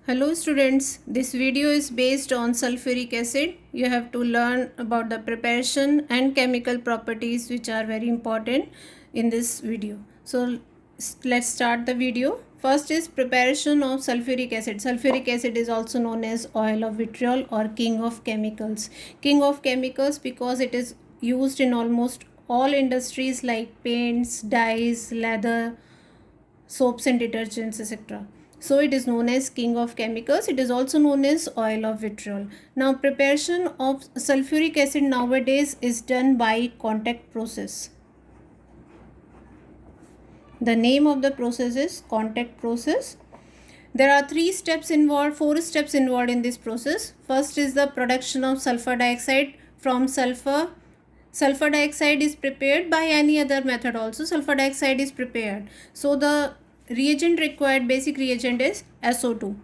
Hello students, this video is based on sulfuric acid. You have to learn about the preparation and chemical properties which are very important in this video. So let's start the video. First is preparation of sulfuric acid. Sulfuric acid is also known as oil of vitriol or king of chemicals. King of chemicals because it is used in almost all industries like paints, dyes, leather, soaps and detergents, etc. So it is known as king of chemicals. It is also known as oil of vitriol. Now preparation of sulfuric acid nowadays is done by contact process. The name of the process is contact process. There are four steps involved in this process. First is the production of sulfur dioxide from sulfur. Sulfur dioxide is prepared by any other method also. Sulfur dioxide is prepared. So the reagent required, basic reagent is SO2.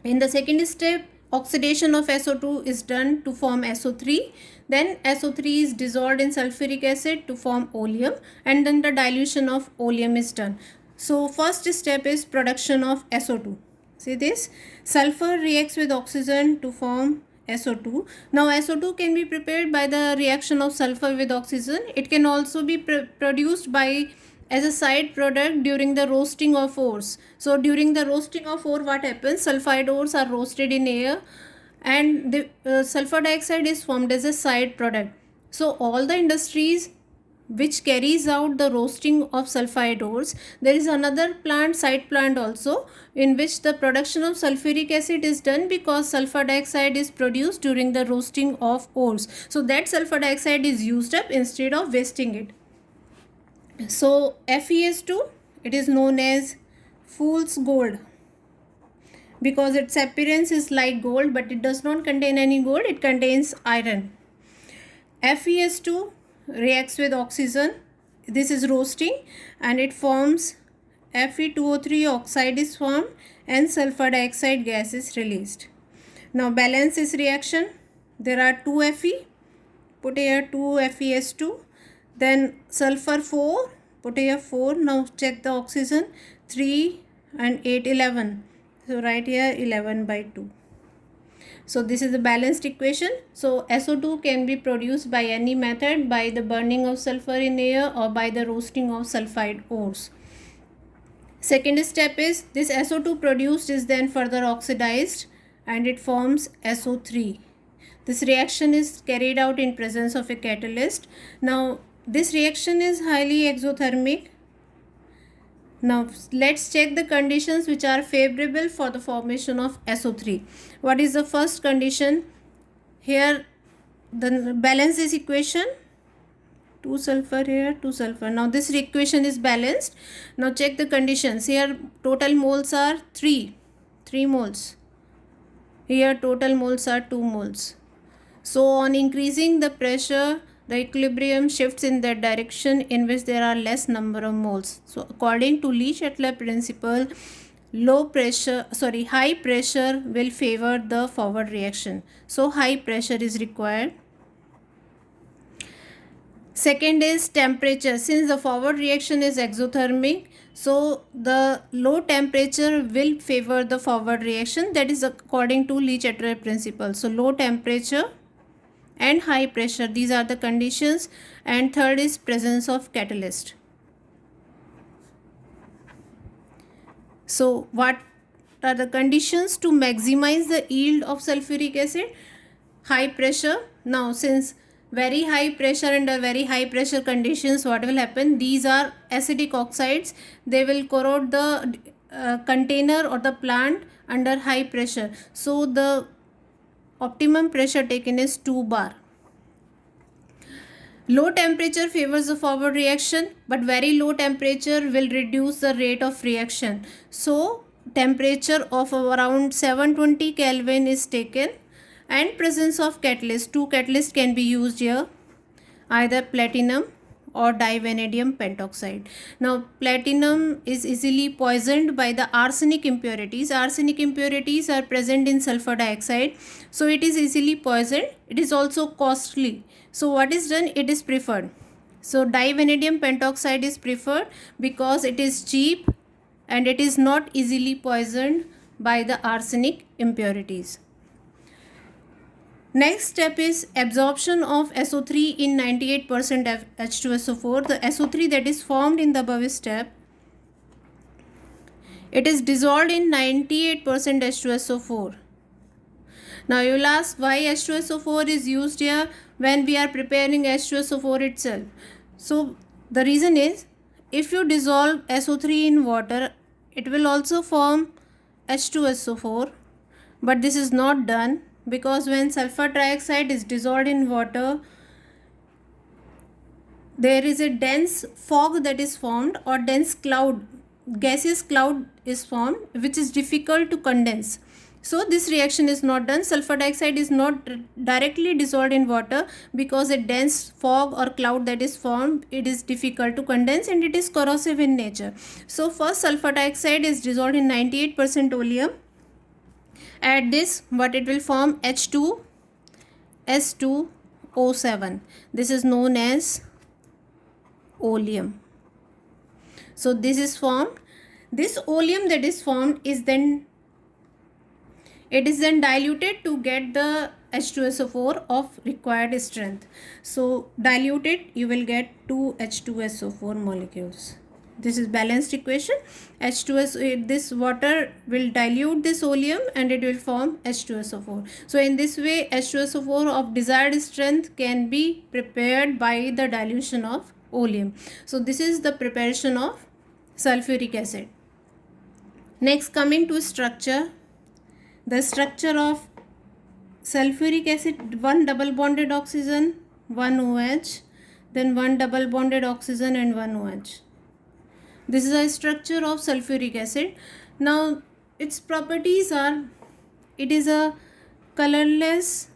In the second step, oxidation of SO2 is done to form SO3. Then SO3 is dissolved in sulfuric acid to form oleum, and then the dilution of oleum is done. So first step is production of SO2. See this? Sulfur reacts with oxygen to form SO2. Now SO2 can be prepared by the reaction of sulfur with oxygen. It can also be produced by as a side product during the roasting of ores. So during the roasting of ore, what happens? Sulfide ores are roasted in air and the sulfur dioxide is formed as a side product. So all the industries which carries out the roasting of sulfide ores, there is another plant, side plant also, in which the production of sulfuric acid is done because sulfur dioxide is produced during the roasting of ores. So that sulfur dioxide is used up instead of wasting it. So FeS2, it is known as fool's gold because its appearance is like gold, but it does not contain any gold, it contains iron. FeS2 reacts with oxygen, this is roasting, and it forms Fe2O3 oxide is formed and sulfur dioxide gas is released. Now balance this reaction. There are 2 Fe, put here 2 FeS2, then sulfur 4, put here 4. Now check the oxygen, 3 and 8, 11. So write here 11 by 2. So this is the balanced equation. So SO2 can be produced by any method, by the burning of sulfur in air or by the roasting of sulfide ores. Second step is this SO2 produced is then further oxidized and it forms SO3. This reaction is carried out in presence of a catalyst. Now this reaction is highly exothermic. Now let's check the conditions which are favorable for the formation of SO3. What is the first condition? Here the balance this equation. 2 sulfur here, 2 sulfur. Now this equation is balanced. Now check the conditions. Here total moles are 3 moles. Here total moles are 2 moles. So on increasing the pressure, the equilibrium shifts in that direction in which there are less number of moles. So according to Le-Chatelain principle, high pressure will favor the forward reaction. So high pressure is required. Second is temperature. Since the forward reaction is exothermic, so the low temperature will favor the forward reaction. That is according to Le-Chatelain principle. So low temperature and high pressure, these are the conditions. And third is presence of catalyst. So what are the conditions to maximize the yield of sulfuric acid? High pressure. Now since very high pressure and very high pressure conditions, what will happen? These are acidic oxides. They will corrode the container or the plant under high pressure. So the optimum pressure taken is 2 bar. Low temperature favors the forward reaction, but very low temperature will reduce the rate of reaction. So temperature of around 720 Kelvin is taken and presence of catalyst. 2 catalysts can be used here, either platinum or divanadium pentoxide. Now platinum is easily poisoned by the arsenic impurities. Arsenic impurities are present in sulfur dioxide, so it is easily poisoned. It is also costly. So what is done? It is preferred. So divanadium pentoxide is preferred because it is cheap and it is not easily poisoned by the arsenic impurities. Next step is absorption of SO3 in 98% of H2SO4. The SO3 that is formed in the above step, it is dissolved in 98% H2SO4. Now you will ask why H2SO4 is used here when we are preparing H2SO4 itself. So the reason is, if you dissolve SO3 in water, it will also form H2SO4, but this is not done because when sulfur trioxide is dissolved in water, there is a dense fog that is formed, or dense cloud, gaseous cloud is formed, which is difficult to condense. So this reaction is not done. Sulfur dioxide is not directly dissolved in water because a dense fog or cloud that is formed, it is difficult to condense and it is corrosive in nature. So first sulfur dioxide is dissolved in 98% oleum. Add this, what it will form? H2S2O7. This is known as oleum. So this is formed. This oleum that is formed is then diluted to get the H2SO4 of required strength. So diluted, you will get 2 H2SO4 molecules. This is balanced equation. H2SO, this water will dilute this oleum and it will form H2SO4. So in this way, H2SO4 of desired strength can be prepared by the dilution of oleum. So this is the preparation of sulfuric acid. Next, coming to structure. The structure of sulfuric acid, one double bonded oxygen, one OH, then one double bonded oxygen and one OH. This is a structure of sulfuric acid. Now its properties are, it is a colorless,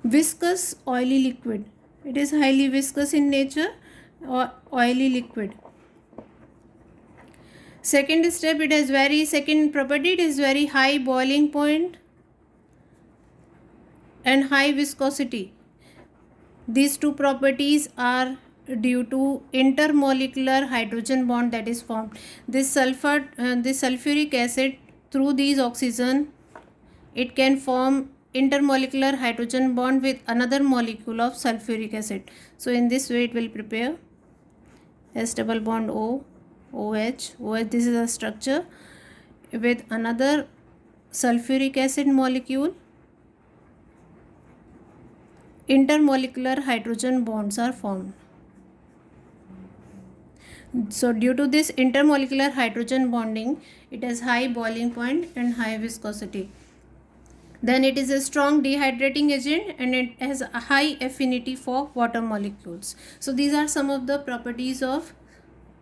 viscous, oily liquid. It is highly viscous in nature or oily liquid. Second step, it has second property, it is very high boiling point and high viscosity. These two properties are due to intermolecular hydrogen bond that is formed. This sulfuric acid, through these oxygen, it can form intermolecular hydrogen bond with another molecule of sulfuric acid. So in this way it will prepare S double bond O, OH. This is a structure with another sulfuric acid molecule. Intermolecular hydrogen bonds are formed. So due to this intermolecular hydrogen bonding, it has high boiling point and high viscosity. Then it is a strong dehydrating agent and it has a high affinity for water molecules. So these are some of the properties of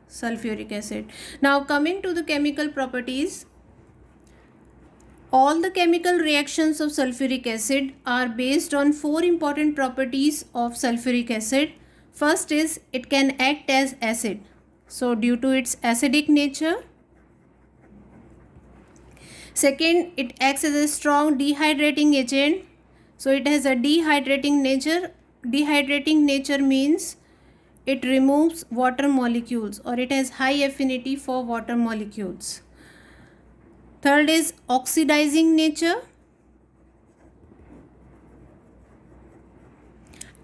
sulfuric acid. Now coming to the chemical properties, all the chemical reactions of sulfuric acid are based on 4 important properties of sulfuric acid. First is, it can act as acid. So due to its acidic nature. Second, it acts as a strong dehydrating agent. So it has a dehydrating nature. Dehydrating nature means it removes water molecules, or it has high affinity for water molecules. Third is oxidizing nature.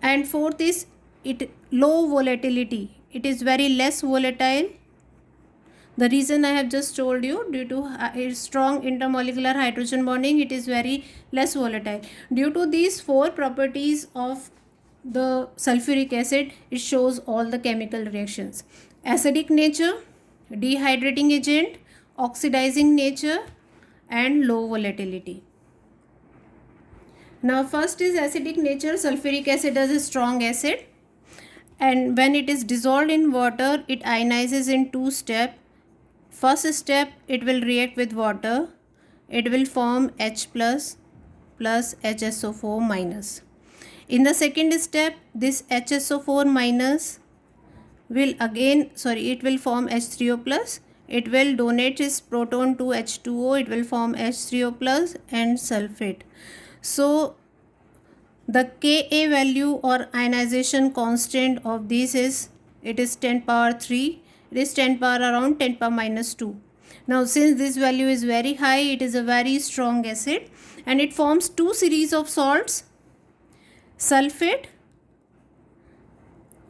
And fourth is it low volatility. It is very less volatile. The reason I have just told you, due to strong intermolecular hydrogen bonding, it is very less volatile. Due to these 4 properties of the sulfuric acid, it shows all the chemical reactions: acidic nature, dehydrating agent, oxidizing nature, and low volatility. Now first is acidic nature. Sulfuric acid is a strong acid, and when it is dissolved in water, it ionizes in 2 steps. First step, it will react with water. It will form H plus HSO4 minus. In the second step, this HSO4 minus will it will form H3O plus. It will donate its proton to H2O. It will form H3O plus and sulfate. So the Ka value or ionization constant of this is, it is 10 power 3. It is 10 power around 10 power minus 2. Now since this value is very high, it is a very strong acid and it forms two series of salts, sulfate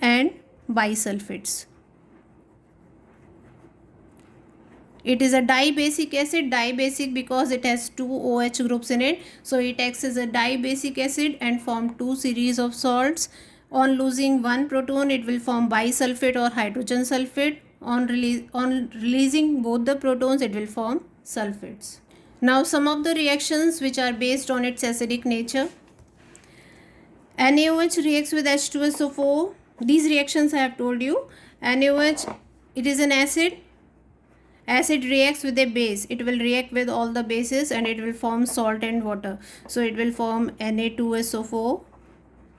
and bisulfates. It is a dibasic acid, dibasic because it has two OH groups in it. So it acts as a dibasic acid and form two series of salts. On losing one proton, it will form bisulfate or hydrogen sulfate. On releasing both the protons, it will form sulfates. Now some of the reactions which are based on its acidic nature. NaOH reacts with H2SO4. These reactions I have told you. NaOH, it is an acid. Acid reacts with a base. It will react with all the bases and it will form salt and water. So it will form Na2SO4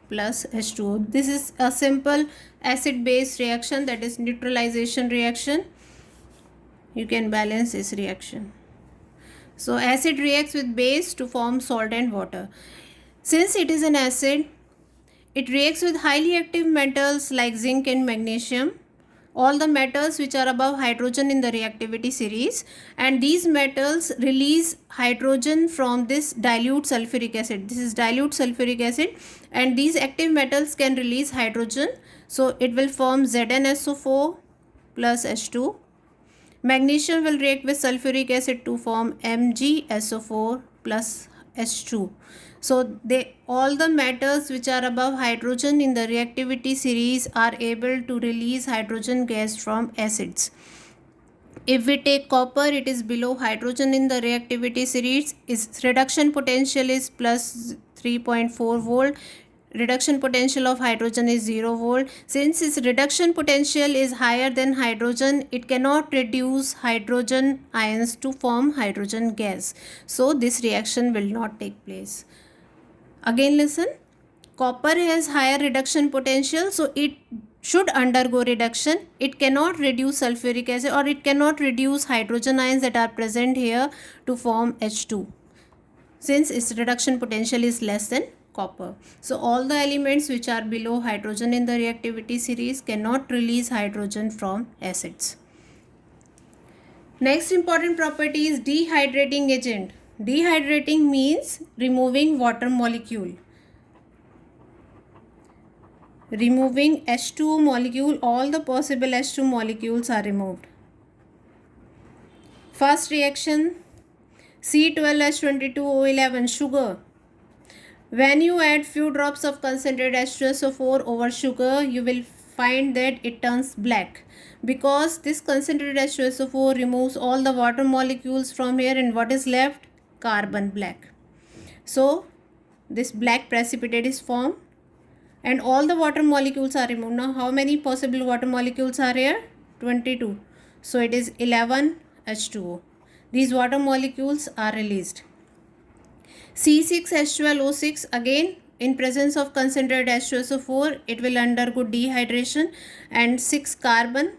plus H2O. This is a simple acid base reaction, that is neutralization reaction. You can balance this reaction. So acid reacts with base to form salt and water. Since it is an acid, it reacts with highly active metals like zinc and magnesium, all the metals which are above hydrogen in the reactivity series, and these metals release hydrogen from this dilute sulfuric acid. This is dilute sulfuric acid and these active metals can release hydrogen. So it will form ZnSO4 plus H2. Magnesium will react with sulfuric acid to form MgSO4 plus H2. So all the metals which are above hydrogen in the reactivity series are able to release hydrogen gas from acids. If we take copper, it is below hydrogen in the reactivity series. Its reduction potential is plus 3.4 volt. Reduction potential of hydrogen is 0 volt. Since its reduction potential is higher than hydrogen, it cannot reduce hydrogen ions to form hydrogen gas. So this reaction will not take place. Again listen, copper has higher reduction potential, so it should undergo reduction. It cannot reduce sulfuric acid or it cannot reduce hydrogen ions that are present here to form H2, since its reduction potential is less than copper. So all the elements which are below hydrogen in the reactivity series cannot release hydrogen from acids. Next important property is dehydrating agent. Dehydrating means removing water molecule. Removing H2O molecule, all the possible H2 molecules are removed. First reaction, C12H22O11 sugar. When you add few drops of concentrated H2SO4 over sugar, you will find that it turns black, because this concentrated H2SO4 removes all the water molecules from here and what is left? Carbon black. So this black precipitate is formed and all the water molecules are removed. Now how many possible water molecules are here? 22. So it is 11 H2O. These water molecules are released. C6H12O6, again in presence of concentrated H2SO4, it will undergo dehydration and 6 carbon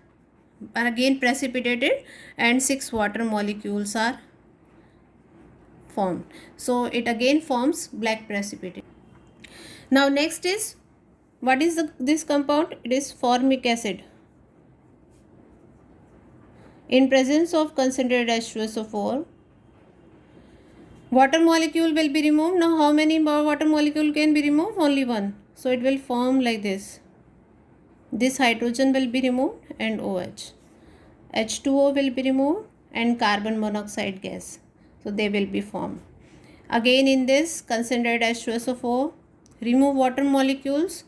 are again precipitated and 6 water molecules are formed. So it again forms black precipitate. Now next is, what is this compound? It is formic acid. In presence of concentrated H2SO4, water molecule will be removed. Now how many water molecule can be removed? Only one. So it will form like this. This hydrogen will be removed and OH. H2O will be removed and carbon monoxide gas. So they will be formed. Again in this concentrated H2SO4, remove water molecules.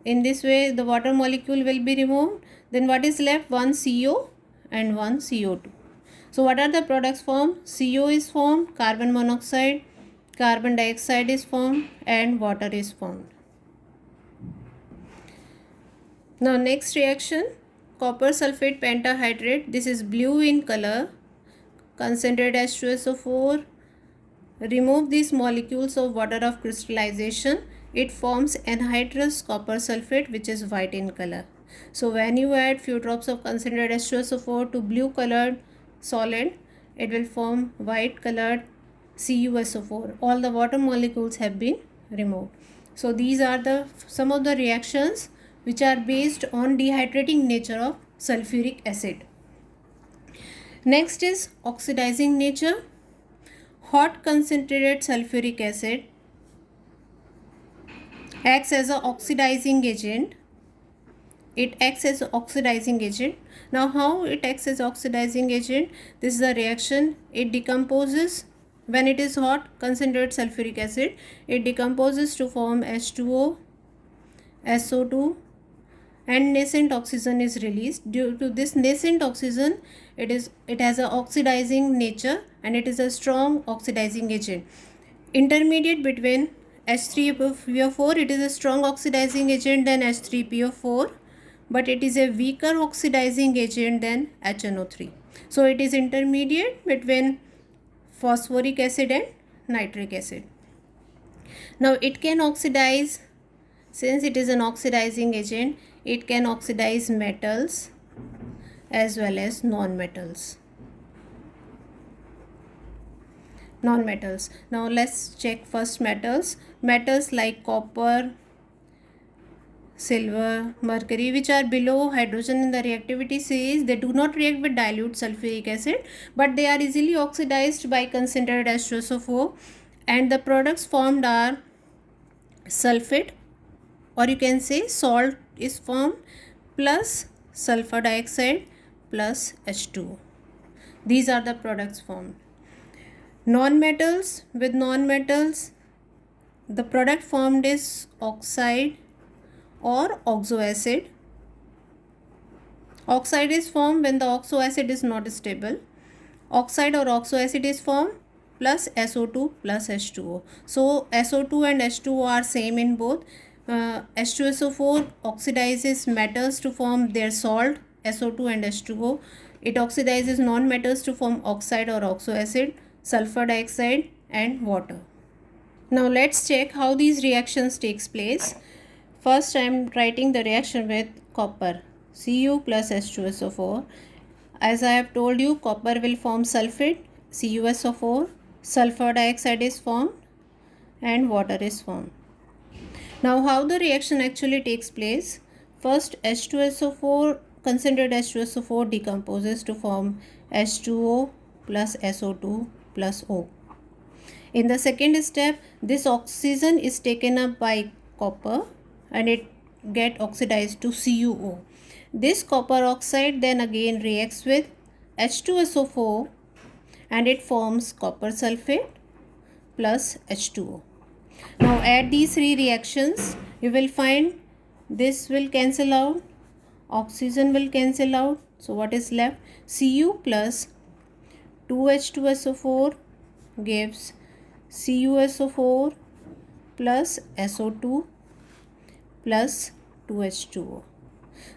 In this way the water molecule will be removed. Then what is left? One CO and one CO2. So what are the products formed? CO is formed, carbon monoxide, carbon dioxide is formed and water is formed. Now next reaction, copper sulfate pentahydrate. This is blue in color. Concentrated H2SO4, remove these molecules of water of crystallization. It forms anhydrous copper sulfate, which is white in color. So when you add few drops of concentrated H2SO4 to blue colored solid, it will form white colored CuSO4. All the water molecules have been removed. So these are some of the reactions which are based on dehydrating nature of sulfuric acid. Next is oxidizing nature. Hot concentrated sulfuric acid acts as an oxidizing agent. It acts as an oxidizing agent. Now how it acts as oxidizing agent? This is the reaction. It decomposes when it is hot. Concentrated sulfuric acid, it decomposes to form H2O, SO2, and nascent oxygen is released. Due to this nascent oxygen, it has a oxidizing nature and it is a strong oxidizing agent. Intermediate between H3PO4, it is a strong oxidizing agent than H3PO4, but it is a weaker oxidizing agent than HNO3. So it is intermediate between phosphoric acid and nitric acid. Now it can oxidize, since it is an oxidizing agent, it can oxidize metals as well as non-metals. Now let's check first metals. Metals like copper, silver, mercury, which are below hydrogen in the reactivity series, they do not react with dilute sulfuric acid, but they are easily oxidized by concentrated H2SO4, and the products formed are sulfate, or you can say salt is formed, plus sulfur dioxide plus H2O. These are the products formed. Non-metals, with non-metals, the product formed is oxide or oxo acid. Oxide is formed when the oxo acid is not stable. Oxide or oxo acid is formed plus SO2 plus H2O. So SO2 and H2O are same in both. H2SO4 oxidizes metals to form their salt, SO2 and H2O. It oxidizes non-metals to form oxide or oxo acid, sulfur dioxide and water. Now let's check how these reactions takes place. First I am writing the reaction with copper, Cu plus H2SO4. As I have told you, copper will form sulfate, CuSO4, sulfur dioxide is formed and water is formed. Now how the reaction actually takes place? First H2SO4, concentrated H2SO4 decomposes to form H2O plus SO2 plus O. In the second step, this oxygen is taken up by copper and it get oxidized to CuO. This copper oxide then again reacts with H2SO4 and it forms copper sulfate plus H2O. Now add these three reactions, you will find this will cancel out, oxygen will cancel out. So what is left? Cu plus 2H2SO4 gives CuSO4 plus SO2 plus 2H2O.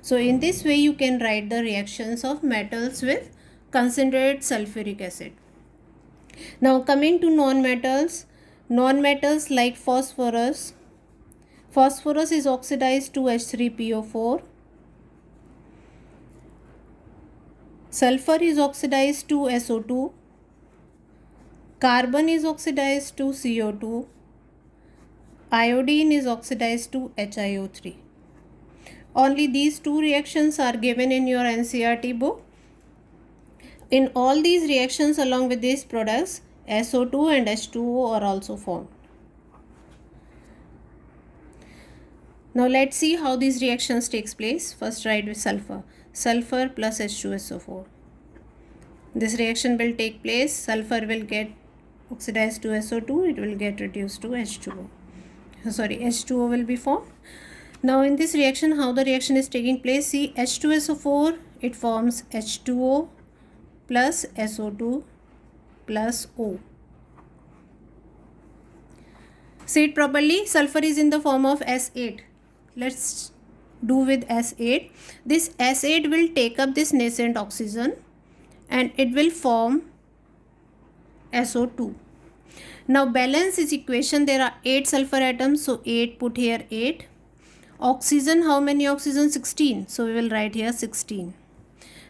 So in this way you can write the reactions of metals with concentrated sulfuric acid. Now coming to non-metals. Non-metals like phosphorus. Phosphorus is oxidized to H3PO4. Sulfur is oxidized to SO2. Carbon is oxidized to CO2. Iodine is oxidized to HiO3. Only these two reactions are given in your NCERT book. In all these reactions along with these products, SO2 and H2O are also formed. Now let's see how these reactions takes place. First write with sulfur. Sulfur plus H2SO4. This reaction will take place. Sulfur will get oxidized to SO2. It will get reduced to H2O. H2O will be formed. Now in this reaction, how the reaction is taking place? See, H2SO4, it forms H2O plus SO2 plus O. See it properly. Sulfur is in the form of S8. Let's do with S8. This S8 will take up this nascent oxygen and it will form SO2. Now balance this equation. There are 8 sulfur atoms. So 8, put here 8. Oxygen, how many oxygen? 16. So we will write here 16.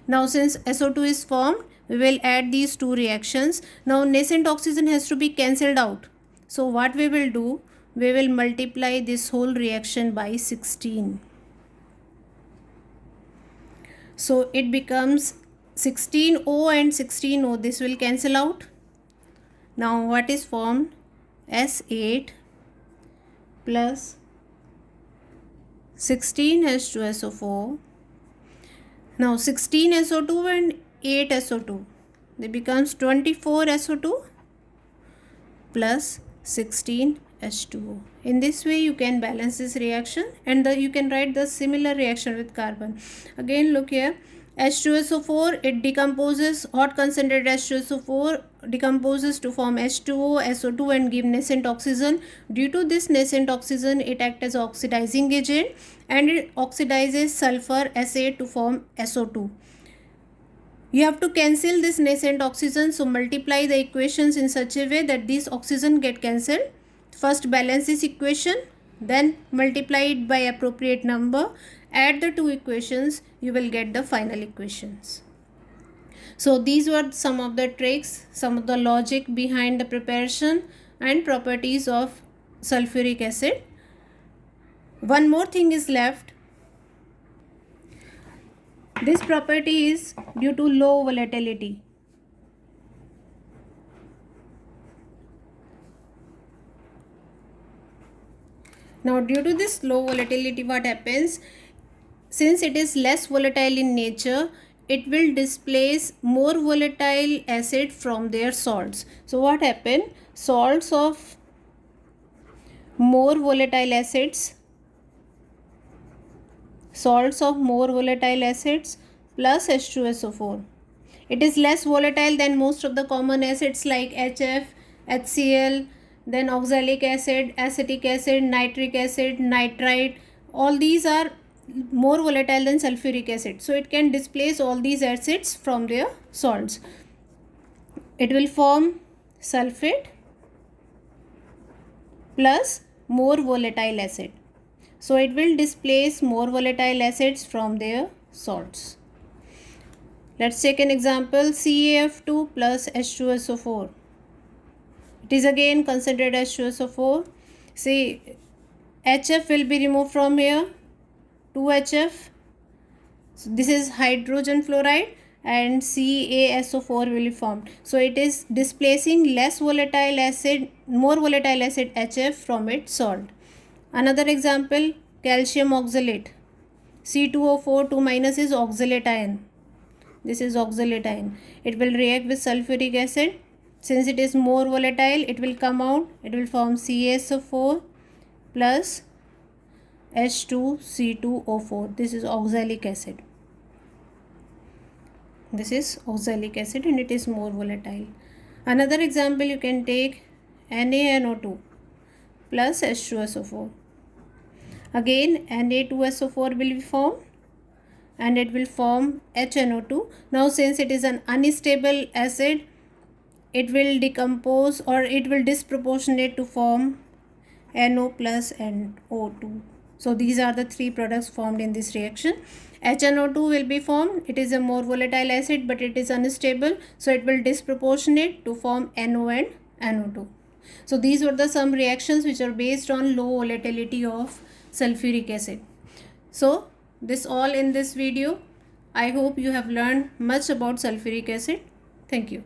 Now since SO2 is formed, we will add these two reactions. Now nascent oxygen has to be cancelled out. So what we will do? We will multiply this whole reaction by 16. So it becomes 16O and 16O, this will cancel out. Now what is formed? S8 plus 16H2SO4. Now 16SO2 and 8SO2, they becomes 24SO2 plus 16H2O. In this way you can balance this reaction, and you can write the similar reaction with carbon. Again look here, H2SO4, it decomposes, hot concentrated H2SO4 decomposes to form H2O, SO2 and give nascent oxygen. Due to this nascent oxygen, it acts as oxidizing agent and it oxidizes sulfur S8 to form SO2. You have to cancel this nascent oxygen, so multiply the equations in such a way that these oxygen get cancelled. First balance this equation, then multiply it by appropriate number, add the two equations, you will get the final equations. So these were some of the tricks, some of the logic behind the preparation and properties of sulfuric acid. One more thing is left. This property is due to low volatility. Now due to this low volatility, what happens? Since it is less volatile in nature, it will displace more volatile acid from their salts. So what happened? Salts of more volatile acids plus H2SO4. It is less volatile than most of the common acids like HF, HCl, then oxalic acid, acetic acid, nitric acid, nitrite. All these are more volatile than sulfuric acid. So it can displace all these acids from their salts. It will form sulfate plus more volatile acid. So it will displace more volatile acids from their salts. Let's take an example, CaF2 plus H2SO4. It is again concentrated H2SO4. See, HF will be removed from here, 2HF. So this is hydrogen fluoride and CaSO4 will be formed. So it is displacing less volatile acid, more volatile acid HF from its salt. Another example, calcium oxalate. C2O4 2 minus is oxalate ion. This is oxalate ion. It will react with sulfuric acid. Since it is more volatile, it will come out. It will form CaSO4 plus H2C2O4. This is oxalic acid. This is oxalic acid and it is more volatile. Another example you can take, NaNO2 plus H2SO4. Again Na2SO4 will be formed and it will form HNO2. Now since it is an unstable acid, it will decompose or it will disproportionate to form NO plus and O2. So these are the three products formed in this reaction. HNO2 will be formed. It is a more volatile acid but it is unstable. So it will disproportionate to form NO and NO2. So these were the some reactions which are based on low volatility of sulfuric acid. So this all in this video. I hope you have learned much about sulfuric acid. Thank you.